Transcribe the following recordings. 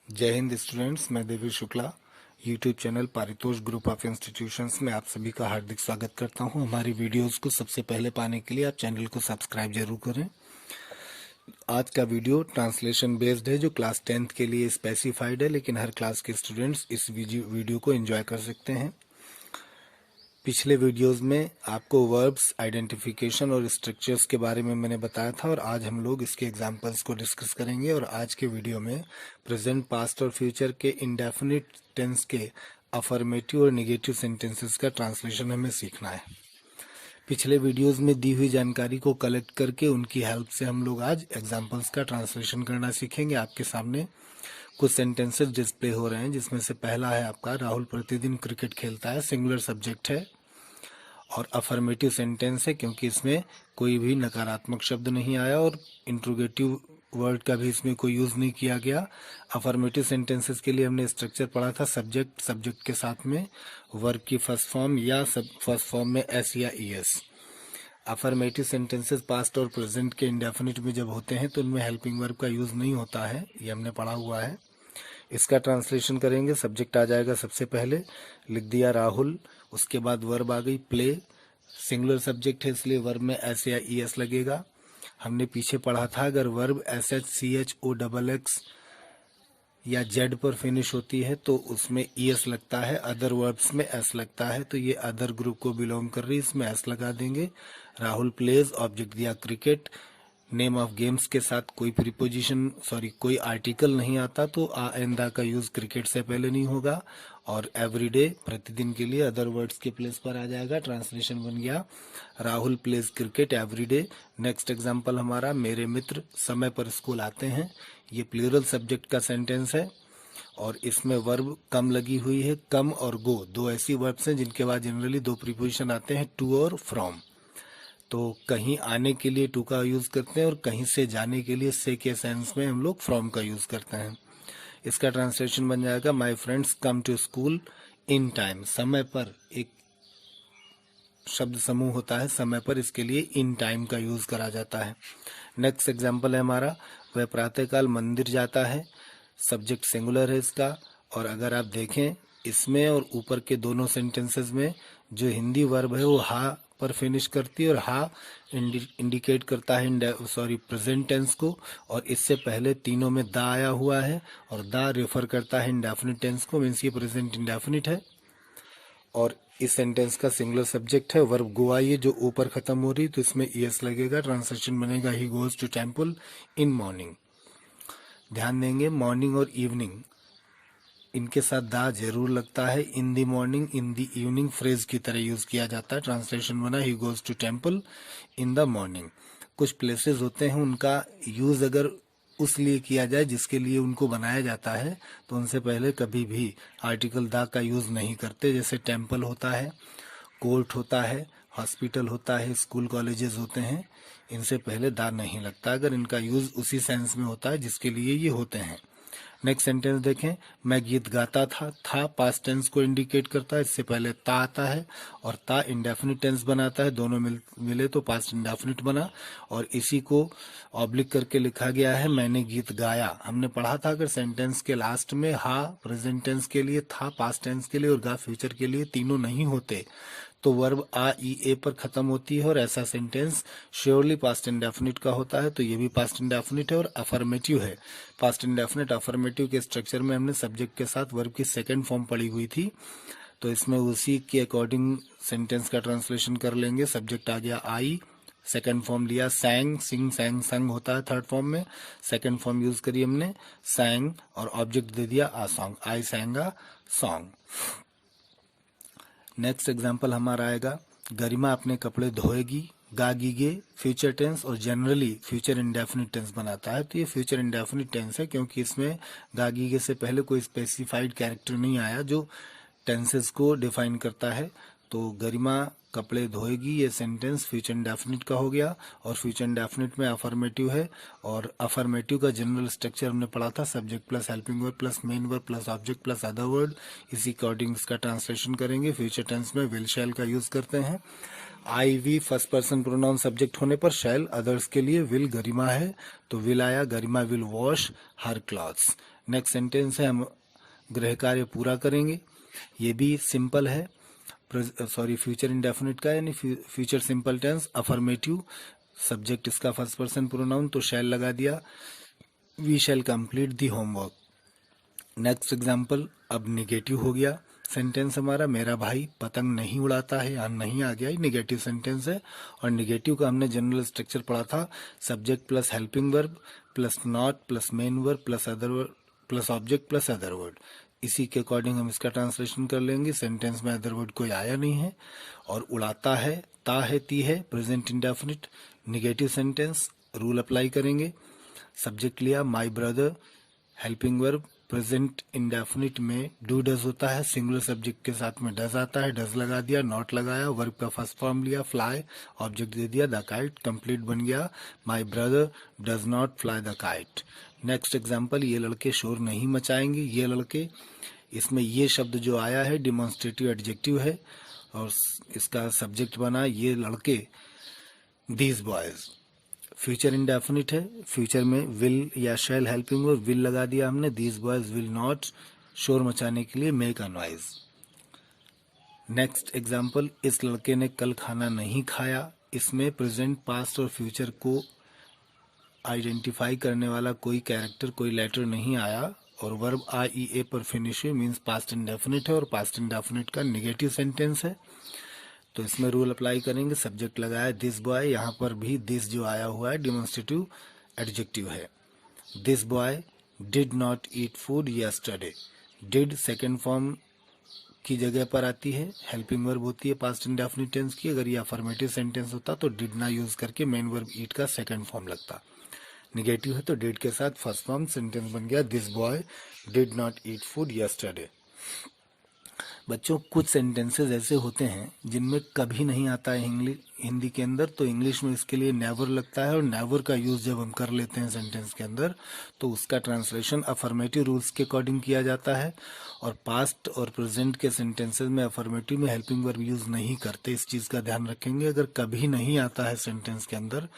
जय हिंद स्टूडेंट्स, मैं Devi Shukla YouTube channel Paritosh group of institutions में आप सभी का हार्दिक स्वागत करता हूं। हमारी वीडियोस को सबसे पहले पाने के लिए आप चैनल को सब्सक्राइब जरूर करें। आज का वीडियो ट्रांसलेशन बेस्ड है जो क्लास 10th के लिए स्पेसिफाइड है, लेकिन हर क्लास के स्टूडेंट्स इस वीडियो को एंजॉय कर सकते हैं। पिछले वीडियोस में आपको वर्ब्स, आइडेंटिफिकेशन और स्ट्रक्चर्स के बारे में मैंने बताया था और आज हम लोग इसके एग्जांपल्स को डिस्कस करेंगे। और आज के वीडियो में प्रेजेंट, पास्ट और फ्यूचर के इंडेफिनिट टेंस के अफर्मेटिव और नेगेटिव सेंटेंसेस का ट्रांसलेशन हमें सीखना है। पिछले वीडियोस में दी हुई जानकारी को कलेक्ट करके उनकी हेल्प से हम लोग आज एग्जाम्पल्स का ट्रांसलेशन करना सीखेंगे। आपके सामने कुछ सेंटेंसेस डिस्प्ले हो रहे हैं, जिसमें से पहला है आपका राहुल प्रतिदिन क्रिकेट खेलता है। सिंगुलर सब्जेक्ट है और अफर्मेटिव सेंटेंस है क्योंकि इसमें कोई भी नकारात्मक शब्द नहीं आया और इंट्रोगेटिव वर्ड का भी इसमें कोई यूज नहीं किया गया। अफर्मेटिव सेंटेंसेस के लिए हमने स्ट्रक्चर पढ़ा था सब्जेक्ट, सब्जेक्ट के साथ में वर्ब की फर्स्ट फॉर्म या फर्स्ट फॉर्म में एस या ईएस। अफर्मेटिव सेंटेंसेस पास्ट और प्रेजेंट के इंडेफिनिट में जब होते हैं तो उनमें हेल्पिंग वर्ब का यूज नहीं होता है, ये हमने पढ़ा हुआ है। इसका ट्रांसलेशन करेंगे। सब्जेक्ट आ जाएगा सबसे पहले, लिख दिया राहुल, उसके बाद वर्ब आ गई प्ले। सिंगुलर सब्जेक्ट है इसलिए वर्ब में एस या ईएस लगेगा। हमने पीछे पढ़ा था अगर verb S H C H O double X या जेड पर फिनिश होती है तो उसमें ईएस लगता है, अदर वर्ब्स में एस लगता है, तो ये अदर ग्रुप को बिलोंग कर रही है, इसमें एस लगा देंगे। राहुल प्लेज, ऑब्जेक्ट दिया क्रिकेट। नेम ऑफ गेम्स के साथ कोई प्रीपोजिशन कोई आर्टिकल नहीं आता तो आ एंड दा का यूज क्रिकेट से पहले नहीं होगा। और एवरीडे प्रतिदिन के लिए अदर वर्ड्स के प्लेस पर आ जाएगा। ट्रांसलेशन बन गया Rahul pledge cricket everyday. Next example हमारा मेरे मित्र समय पर स्कूल आते हैं। ये प्लूरल सब्जेक्ट का सेंटेंस है और इसमें वर्ब कम लगी हुई है। कम और गो दो ऐसी वर्ब्स हैं जिनके बाद जनरली दो प्रीपोजिशन आते हैं, टू और फ्रॉम। तो कहीं आने के लिए टू का यूज करते हैं और कहीं से जाने के लिए से के सेंस में हम लोग फ्रॉम का यूज करते हैं। इसका ट्रांसलेशन बन जाएगा my friends come to school in time. समय पर एक शब्द समूह होता है समय पर, इसके लिए इन टाइम का यूज करा जाता है। नेक्स्ट एग्जांपल है हमारा वह प्रातःकाल मंदिर जाता है। सब्जेक्ट सिंगुलर है इसका। और अगर आप देखें इसमें और ऊपर के दोनों सेंटेंसेस में जो हिंदी वर्ब है वो हा पर फिनिश करती है और हा इंडिकेट करता है प्रेजेंट टेंस को। और इससे पहले तीनों में दा आया हुआ है और दा रेफर करता है इंडेफिनिट टेंस को, मीन्स ये प्रेजेंट इंडेफिनिट है। और इस सेंटेंस का सिंगुलर सब्जेक्ट है, वर्ब गो आई है जो ऊपर खत्म हो रही, तो इसमें ईएस लगेगा। ट्रांसलेशन बनेगा he goes to temple in morning. ध्यान देंगे मॉर्निंग और इवनिंग इनके साथ दा जरूर लगता है। In the morning, in the evening phrase की तरह यूज किया जाता है। ट्रांसलेशन बना he goes to temple in the morning. कुछ प्लेसेस होते हैं उनका यूज अगर उस लिए किया जाए जिसके लिए उनको बनाया जाता है तो उनसे पहले कभी भी आर्टिकल दा का यूज नहीं करते। जैसे टेम्पल होता है, कोर्ट होता है, हॉस्पिटल होता है, स्कूल कॉलेजेस होते हैं, इनसे पहले दा नहीं लगता अगर इनका यूज उसी सेंस में होता है जिसके लिए ये होते हैं। नेक्स्ट सेंटेंस देखें, मैं गीत गाता था पास्ट टेंस को इंडिकेट करता है, इससे पहले ता आता है और ता इंडेफिनिट टेंस बनाता है, दोनों मिले तो पास्ट इंडेफिनिट बना। और इसी को ऑब्लिक करके लिखा गया है मैंने गीत गाया। हमने पढ़ा था अगर सेंटेंस के लास्ट में हा प्रेजेंट टेंस के लिए, था पास्ट टेंस के लिए और गा फ्यूचर के लिए तीनों नहीं होते तो वर्ब आ ई ए पर खत्म होती है और ऐसा सेंटेंस श्योरली पास्ट इंडेफिनिट का होता है। तो ये भी पास्ट इंडेफिनिट है और अफर्मेटिव है। पास्ट इंडेफिनिट अफर्मेटिव के स्ट्रक्चर में हमने सब्जेक्ट के साथ वर्ब की सेकंड फॉर्म पढ़ी हुई थी, तो इसमें उसी के अकॉर्डिंग सेंटेंस का ट्रांसलेशन कर लेंगे। सब्जेक्ट आ गया आई, सेकंड फॉर्म लिया सैंग, सिंग सैंग संग होता है थर्ड फॉर्म में, सेकंड फॉर्म यूज करी हमने सैंग और ऑब्जेक्ट दे दिया आ song, I सैंग a song. Next example हमारा आएगा गरिमा अपने कपड़े धोएगी। गागीगे फ्यूचर टेंस और जनरली फ्यूचर इंडेफिनिट टेंस बनाता है, तो ये फ्यूचर इंडेफिनिट टेंस है क्योंकि इसमें गागीगे से पहले कोई स्पेसिफाइड कैरेक्टर नहीं आया जो टेंसेस को डिफाइन करता है। तो गरिमा कपड़े धोएगी ये सेंटेंस फ्यूचर इंडेफिनिट का हो गया और फ्यूचर इंडेफिनिट में अफर्मेटिव है। और अफर्मेटिव का जनरल स्ट्रक्चर हमने पढ़ा था subject plus helping verb plus main verb plus object plus other word. इसी अकॉर्डिंग इसका ट्रांसलेशन करेंगे। फ्यूचर टेंस में विल शैल का यूज करते हैं। I we first person pronoun subject होने पर शैल, अदर्स के लिए विल। गरिमा है तो विल आया, Garima will wash her clothes. Next sentence है हम गृह कार्य पूरा करेंगे, ये भी सिंपल है, फ्यूचर इंडेफिनिट का यानी future simple tense. Affirmative, subject इसका फर्स्ट पर्सन प्रोनाउन तो शैल लगा दिया, we shall complete the homework. Next example, अब निगेटिव हो गया सेंटेंस हमारा, मेरा भाई पतंग नहीं उड़ाता है, यहाँ नहीं आ गया, निगेटिव सेंटेंस है। और निगेटिव का हमने जनरल स्ट्रक्चर पढ़ा था, subject plus helping verb plus not plus main verb plus other verb plus object plus other word. इसी के अकॉर्डिंग हम इसका ट्रांसलेशन कर लेंगे। सेंटेंस में अदर वर्ड कोई आया नहीं है, और उड़ाता है, ता है, ती है, present indefinite, negative sentence, rule apply करेंगे। सब्जेक्ट लिया my brother, helping verb, present indefinite में डू डज होता है, सिंगुलर सब्जेक्ट के साथ में डज आता है, डज लगा दिया, नॉट लगाया, वर्ब का फर्स्ट फॉर्म लिया फ्लाई, ऑब्जेक्ट दे दिया द काइट, कंप्लीट बन गया, my brother does not fly the kite. Next example, ये लड़के शोर नहीं मचाएंगे, ये लड़के, इसमें ये शब्द जो आया है डिमॉन्स्ट्रेटिव एडजेक्टिव है, और इसका सब्जेक्ट बना ये लड़के, दीज बॉयज। फ्यूचर इंडेफिनिट है, फ्यूचर में विल या शैल हेल्पिंग वर्ब विल लगा दिया हमने, दीज बॉयज विल नॉट, शोर मचाने के लिए make a noise. Next example, इस लड़के ने कल खाना नहीं खाया, इसमें प्रेजेंट, पास्ट और फ्यूचर को आइडेंटिफाई करने वाला कोई कैरेक्टर, कोई लेटर नहीं आया, और वर्ब आई ई ए पर फिनिश हुई, मीन्स पास्ट इंडेफिनिट है, और पास्ट इंडेफिनिट का निगेटिव सेंटेंस है। तो इसमें रूल अप्लाई करेंगे, सब्जेक्ट लगाया दिस बॉय, यहाँ पर भी दिस जो आया हुआ है डिमॉन्स्ट्रेटिव एडजेक्टिव है। This boy did not eat food yesterday, did second form की जगह पर आती है, हेल्पिंग वर्ब होती है पास्ट इंडेफिनिट टेंस की। अगर ये अफर्मेटिव सेंटेंस होता तो डिड ना यूज करके मेन वर्ब ईट का सेकेंड फॉर्म लगता। निगेटिव है तो डिड के साथ फर्स्ट फॉर्म, सेंटेंस बन गया this boy did not eat food yesterday. बच्चों, कुछ सेंटेंसेस ऐसे होते हैं जिनमें कभी नहीं आता है हिंदी के अंदर, तो इंग्लिश में इसके लिए नेवर लगता है, और नेवर का यूज जब हम कर लेते हैं सेंटेंस के अंदर तो उसका ट्रांसलेशन अफर्मेटिव रूल्स के अकॉर्डिंग किया जाता है। और पास्ट और प्रेजेंट के सेंटेंसेस में अफर्मेटिव में हेल्पिंग वर्ब यूज नहीं करते, इस चीज का ध्यान रखेंगे। अगर कभी नहीं आता है सेंटेंस के अंदर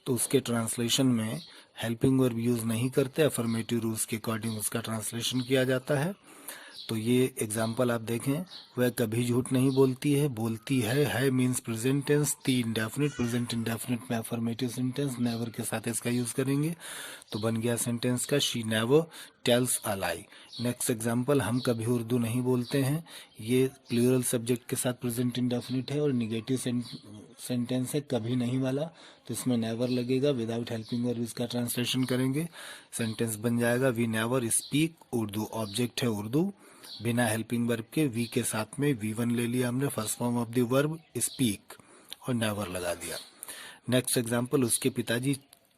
तो उसके ट्रांसलेशन में हेल्पिंग वर्ब यूज नहीं करते, अफर्मेटिव रूल्स के अकॉर्डिंग उसका ट्रांसलेशन किया जाता है। तो ये एग्जाम्पल आप देखें, वह कभी झूठ नहीं बोलती है, बोलती है मीन्स प्रेजेंट टेंस, ती इंडेफिनिट, प्रेजेंट इंडेफिनिट में अफर्मेटिव सेंटेंस, नेवर के साथ इसका यूज करेंगे तो बन गया सेंटेंस का she never tells a lie. Next example, हम कभी उर्दू नहीं बोलते हैं, ये प्लूरल सब्जेक्ट के साथ प्रेजेंट इंडेफिनिट है, और निगेटिव सेंटेंस है कभी नहीं वाला, तो इसमें नेवर लगेगा, विदाउट हेल्पिंग वर्ब इसका ट्रांसलेशन करेंगे, सेंटेंस बन जाएगा we never speak Urdu, object है उर्दू, बिना हेल्पिंग वर्ब के वी के साथ में V1 ले लिया हमने, first form of the verb speak, और नेवर लगा दिया। नेक्स्ट एग्जांपल, उसके पिताजी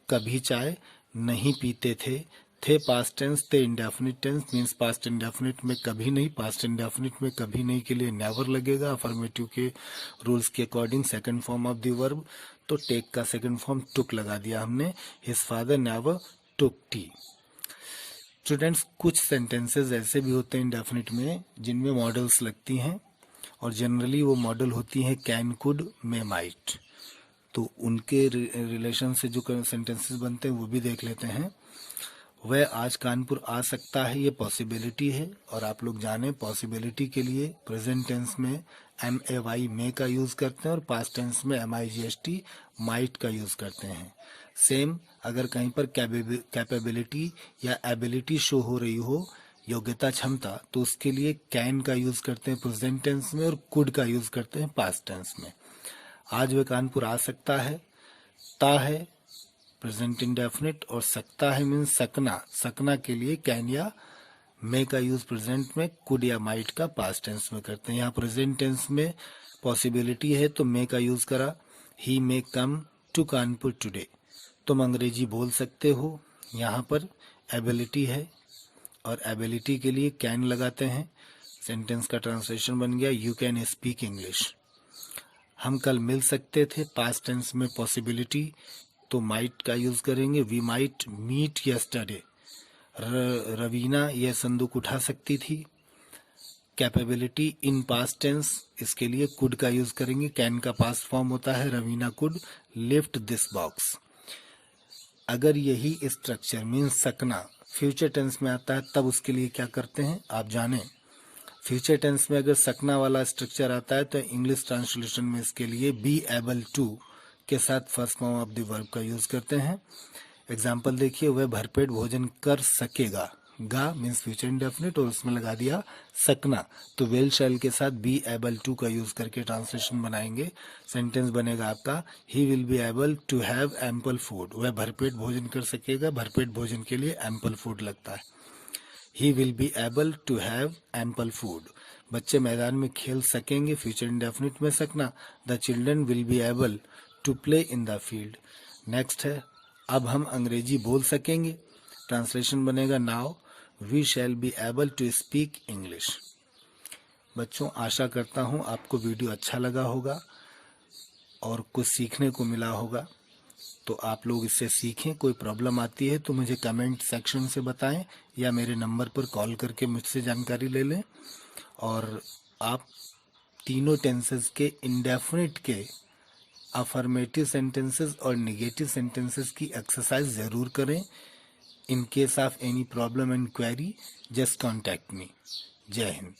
कभी चाय नहीं पीते थे पास्ट टेंस, थे indefinite tense, means past indefinite में कभी नहीं, पास्ट इंडेफिनिट में कभी नहीं के लिए नेवर लगेगा, अफर्मेटिव के रूल्स के according second form of the verb, तो टेक का सेकंड फॉर्म टुक लगा दिया हमने, his father never took T. Students, कुछ सेंटेंसेस ऐसे भी होते हैं इंडेफिनिट में जिनमें मॉडल्स लगती हैं, और जनरली वो मॉडल होती हैं कैन, कुड, मे, माइट, तो उनके रिलेशन से जो सेंटेंसेस बनते हैं वो भी देख लेते हैं। वह आज कानपुर आ सकता है, ये पॉसिबिलिटी है, और आप लोग जाने पॉसिबिलिटी के लिए प्रेजेंट टेंस में MAY मे का यूज करते हैं, और पास्ट टेंस में MIGST माइट का यूज करते हैं। सेम अगर कहीं पर कैपेबिलिटी या एबिलिटी शो हो रही हो, योग्यता, क्षमता, तो उसके लिए कैन का यूज करते हैं प्रेजेंट टेंस में, और कुड का यूज करते हैं पास्ट टेंस में। आज वह कानपुर आ सकता है, ता है प्रेजेंट इंडेफिनिट, और सकता है मीन्स सकना, सकना के लिए कैन या मे का यूज प्रेजेंट में, कुड या माइट का पास्ट टेंस में करते हैं। यहाँ प्रेजेंट टेंस में पॉसिबिलिटी है तो मे का यूज करा, ही मे कम टू कानपुर टुडे, तुम अंग्रेजी बोल सकते हो, यहाँ पर एबिलिटी है, और एबिलिटी के लिए कैन लगाते हैं, सेंटेंस का ट्रांसलेशन बन गया यू कैन स्पीक इंग्लिश। हम कल मिल सकते थे, पास्ट टेंस में पॉसिबिलिटी, तो माइट का यूज करेंगे, we might meet yesterday. Raveena यह संदूक उठा सकती थी, कैपेबिलिटी इन पास्ट टेंस, इसके लिए कुड का यूज करेंगे, कैन का पास्ट फॉर्म होता है, Raveena could lift this box. अगर यही स्ट्रक्चर मीन्स सकना फ्यूचर टेंस में आता है तब उसके लिए क्या करते हैं आप जानें। फ्यूचर टेंस में अगर सकना वाला स्ट्रक्चर आता है तो इंग्लिश ट्रांसलेशन में इसके लिए बी एबल टू के साथ first form of the verb का यूज करते हैं। एग्जाम्पल देखिए, वह भरपेट भोजन कर सकेगा। गा मीन्स फ्यूचर इंडेफिनिट और उसमें लगा दिया सकना, तो वेल शैल के साथ बी एबल टू का यूज करके ट्रांसलेशन बनाएंगे। सेंटेंस बनेगा आपका he will be able to have ample food. वह भरपेट भोजन कर सकेगा, भरपेट भोजन के लिए एम्पल फूड लगता है। He will be able to have ample food. बच्चे मैदान में खेल सकेंगे, फ्यूचर इंडेफिनिट में सकना। The children will be able to play in the field. Next है अब हम अंग्रेजी बोल सकेंगे, ट्रांसलेशन बनेगा now we shall be able to speak English. बच्चों आशा करता हूँ आपको वीडियो अच्छा लगा होगा और कुछ सीखने को मिला होगा, तो आप लोग इससे सीखें। कोई प्रॉब्लम आती है तो मुझे कमेंट सेक्शन से बताएं या मेरे नंबर पर कॉल करके मुझसे जानकारी ले लें। और आप तीनों टेंसेस के इंडेफिनिट के अफर्मेटिव सेंटेंसेस और नेगेटिव सेंटेंसेस की एक्सरसाइज ज़रूर करें। In case of any problem and query just contact me. जय हिंद।